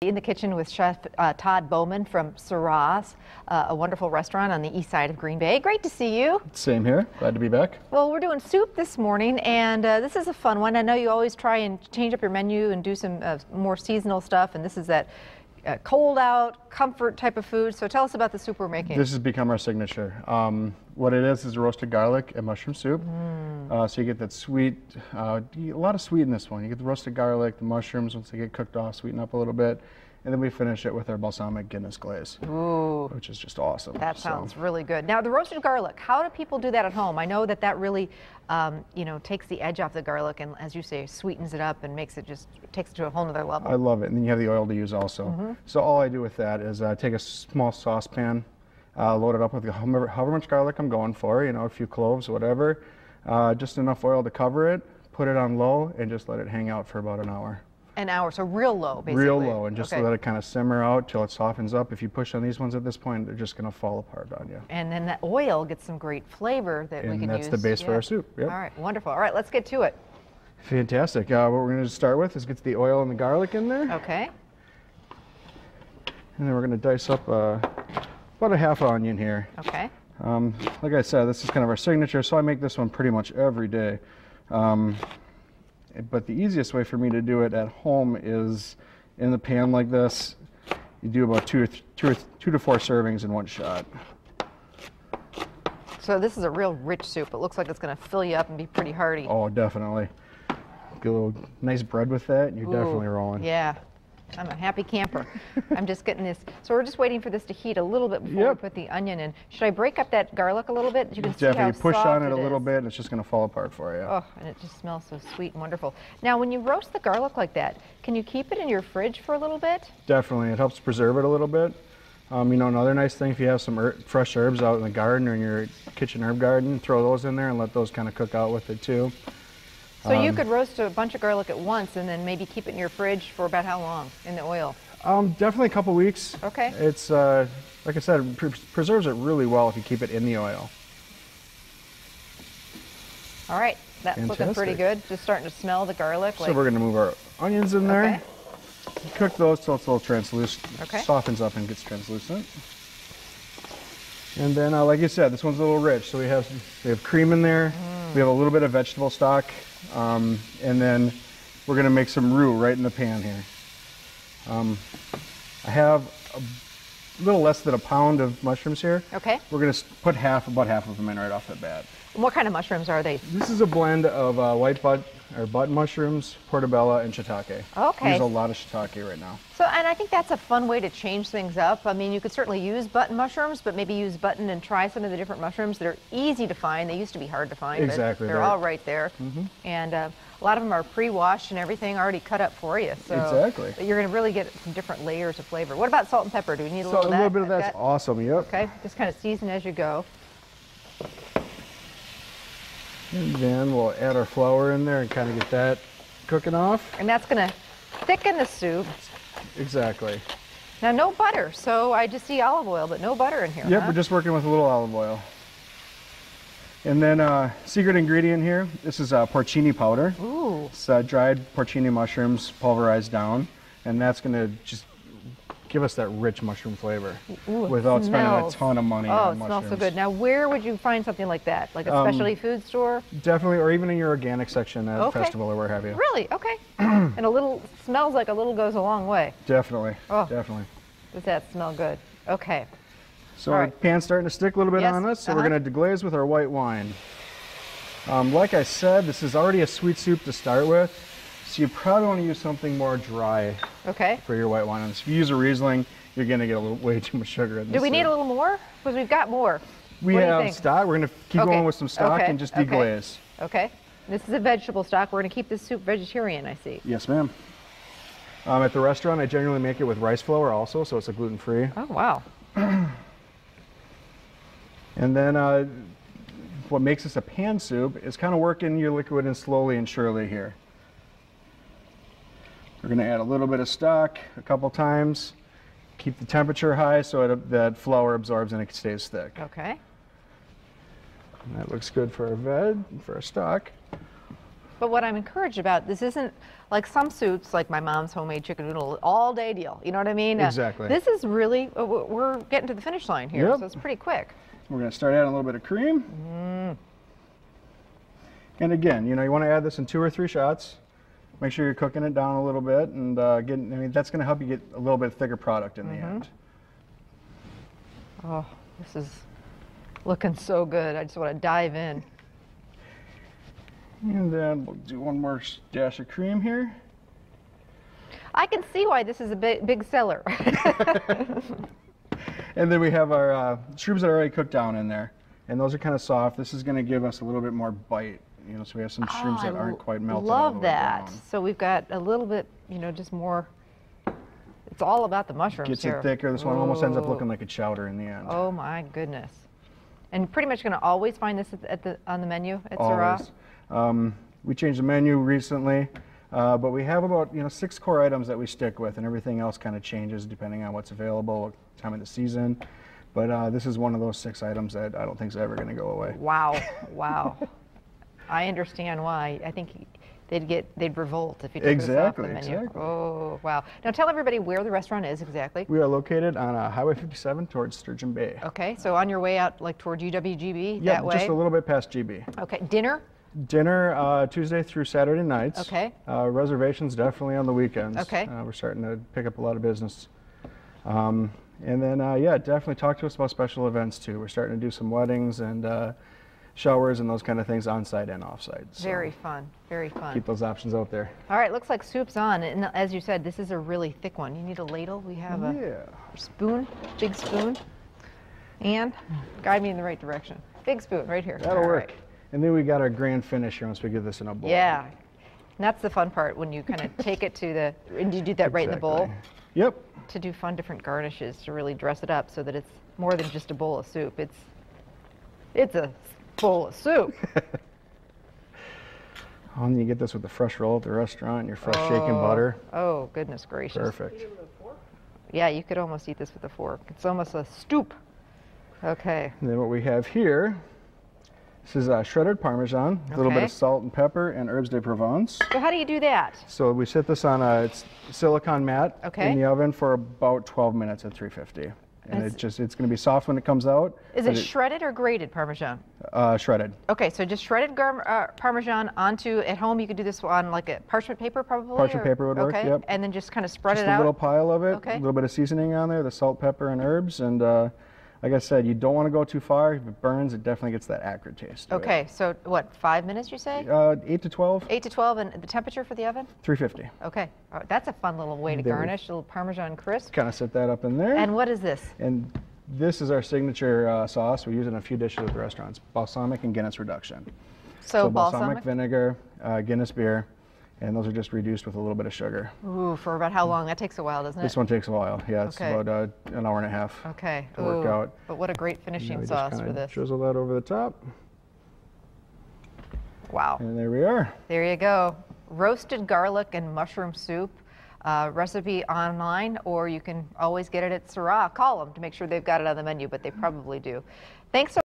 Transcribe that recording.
In the kitchen with Chef Todd Bowman from Syrah's, a wonderful restaurant on the east side of Green Bay. Great to see you. Same here. Glad to be back. Well, we're doing soup this morning, and this is a fun one. I know you always try and change up your menu and do some more seasonal stuff, and this is that cold out, comfort type of food. So tell us about the soup we're making. This has become our signature. What it is roasted garlic and mushroom soup. So you get that sweet, a lot of sweet in this one. You get the roasted garlic, the mushrooms, once they get cooked off, sweeten up a little bit. And then we finish it with our balsamic Guinness glaze, which is just awesome. That sounds really good. Now, the roasted garlic, how do people do that at home? I know that that really, you know, takes the edge off the garlic and, as you say, sweetens it up and makes it just, takes it to a whole nother level. I love it. And then you have the oil to use also. So all I do with that is take a small saucepan, load it up with however much garlic I'm going for, you know, a few cloves, whatever. Just enough oil to cover it, put it on low, and just let it hang out for about an hour. An hour, so real low, basically. Real low, and just let it kind of simmer out till it softens up. If you push on these ones at this point, they're just going to fall apart on you. And then that oil gets some great flavor that we can use. And that's the base for our soup. Yep. All right, wonderful. All right, let's get to it. Fantastic. What we're going to start with is get the oil and the garlic in there. Okay. And then we're going to dice up about a half onion here. Okay. Like I said, this is kind of our signature, so I make this one pretty much every day. But the easiest way for me to do it at home is in the pan like this. You do about two to four servings in one shot. So this is a real rich soup. It looks like it's going to fill you up and be pretty hearty. Oh, definitely. Get a little nice bread with that, and you're definitely rolling. Yeah. I'm a happy camper. I'm just getting this. So we're just waiting for this to heat a little bit before we put the onion in. Should I break up that garlic a little bit? You can see how push soft on it a little bit, and it's just going to fall apart for you. Oh, and it just smells so sweet and wonderful. Now, when you roast the garlic like that, can you keep it in your fridge for a little bit? Definitely. It helps preserve it a little bit. You know, another nice thing, if you have some fresh herbs out in the garden or in your kitchen herb garden, throw those in there and let those kind of cook out with it too. So you could roast a bunch of garlic at once and then maybe keep it in your fridge for about how long in the oil? Definitely a couple weeks. Okay. It's, like I said, preserves it really well if you keep it in the oil. All right, that's looking pretty good. Just starting to smell the garlic. So we're going to move our onions in there. Cook those till it's a little translucent, softens up and gets translucent. And then, like you said, this one's a little rich. So we have cream in there. We have a little bit of vegetable stock. And then we're going to make some roux right in the pan here. I have a little less than a pound of mushrooms here. Okay. We're going to put about half of them in right off the bat. What kind of mushrooms are they? This is a blend of white button mushrooms, portobello, and shiitake. Okay. There's a lot of shiitake right now. So, and I think that's a fun way to change things up. I mean, you could certainly use button mushrooms, but maybe use button and try some of the different mushrooms that are easy to find. They used to be hard to find, but they're all right there. And a lot of them are pre-washed and everything already cut up for you. So you're going to really get some different layers of flavor. What about salt and pepper? Do we need a little of that? A little bit of that's awesome, yep. Okay, just kind of season as you go. And then we'll add our flour in there and kind of get that cooking off. And that's going to thicken the soup. Exactly. Now, no butter, so I just see olive oil, but no butter in here. Yep, we're just working with a little olive oil. And then secret ingredient here, this is porcini powder. Ooh. It's dried porcini mushrooms pulverized down, and that's going to just give us that rich mushroom flavor without spending a ton of money on mushrooms. Oh, it smells so good. Now, where would you find something like that? Like a specialty food store? Definitely, or even in your organic section at a festival or where have you. Really? Okay. And a little, smells like a little goes a long way. Definitely. Oh, definitely. Does that smell good? Okay. So our pan's starting to stick a little bit on us, so we're going to deglaze with our white wine. Like I said, this is already a sweet soup to start with. So you probably want to use something more dry for your white wine. And if you use a Riesling, you're going to get way too much sugar in this. Do we need a little more? Because we've got more. We have stock. We're going to keep going with some stock and just deglaze. Okay. This is a vegetable stock. We're going to keep this soup vegetarian, I see. Yes, ma'am. At the restaurant, I generally make it with rice flour also, so it's a gluten-free. Oh, wow. And then what makes this a pan soup is kind of working your liquid in slowly and surely here. We're going to add a little bit of stock a couple times, keep the temperature high so that flour absorbs and it stays thick. Okay. And that looks good for our for our stock. But what I'm encouraged about, this isn't like some soups, like my mom's homemade chicken noodle, all day deal. You know what I mean? Exactly. This is really, we're getting to the finish line here, so it's pretty quick. We're going to start adding a little bit of cream. And again, you know, you want to add this in 2 or 3 shots. Make sure you're cooking it down a little bit, and I mean, that's going to help you get a little bit thicker product in the end. Oh, this is looking so good. I just want to dive in. And then we'll do one more dash of cream here. I can see why this is a big seller. And then we have our shrooms that are already cooked down in there, and those are kind of soft. This is going to give us a little bit more bite, you know, so we have some shrooms that aren't quite melted. Love that. So we've got a little bit, you know, just more. It's all about the mushrooms Gets here. it thicker. This one almost ends up looking like a chowder in the end. Oh my goodness! And pretty much going to always find this on the menu at Syrah. Always. We changed the menu recently, but we have about 6 core items that we stick with, and everything else kind of changes depending on what's available, what time of the season. But this is one of those 6 items that I don't think is ever going to go away. Wow! Wow! I understand why. I think they'd revolt if you took this off the menu. Exactly. Oh wow! Now tell everybody where the restaurant is exactly. We are located on Highway 57 towards Sturgeon Bay. Okay, so on your way out, like toward UWGB, that way. Just a little bit past GB. Okay, dinner. Dinner Tuesday through Saturday nights. Okay. Reservations definitely on the weekends. Okay. We're starting to pick up a lot of business. And then, yeah, definitely talk to us about special events too. We're starting to do some weddings and showers and those kind of things on site and off site. So very fun, very fun. Keep those options out there. All right, looks like soup's on. And as you said, this is a really thick one. You need a ladle. We have a spoon, big spoon. And guide me in the right direction. Big spoon right here. That'll work. Right. And then we got our grand finish here once we get this in a bowl. Yeah, and that's the fun part when you kind of take it to the, and you do that right in the bowl. Yep. To do fun different garnishes to really dress it up so that it's more than just a bowl of soup. It's a bowl of soup. And you get this with the fresh roll at the restaurant, your fresh shaken butter. Oh, goodness gracious. Perfect. Yeah, you could almost eat this with a fork. It's almost a stoop. Okay. And then what we have here, this is shredded Parmesan, a little bit of salt and pepper, and herbs de Provence. So how do you do that? So we set this on a silicone mat in the oven for about 12 minutes at 350. And it's going to be soft when it comes out. Is it shredded or grated Parmesan? Shredded. Okay, so just shredded Parmesan onto, at home you could do this on like a parchment paper probably? Parchment paper would work, yep. And then just kind of spread it out? Just a little pile of it, a little bit of seasoning on there, the salt, pepper, and herbs. And like I said, you don't want to go too far. If it burns, it definitely gets that acrid taste. Okay, so what, 5 minutes you say? 8 to 12. 8 to 12, and the temperature for the oven? 350. Okay, that's a fun little way to garnish, a little Parmesan crisp. Kind of set that up in there. And what is this? And this is our signature sauce. We use it in a few dishes at the restaurants, balsamic and Guinness reduction. So balsamic vinegar, Guinness beer, and those are just reduced with a little bit of sugar. Ooh, for about how long? That takes a while, doesn't it? This one takes a while. Yeah, it's about an hour and a half to work out. But what a great finishing sauce for this. Drizzle that over the top. Wow. And there we are. There you go. Roasted garlic and mushroom soup. Recipe online, or you can always get it at Syrah. Call them to make sure they've got it on the menu, but they probably do. Thanks so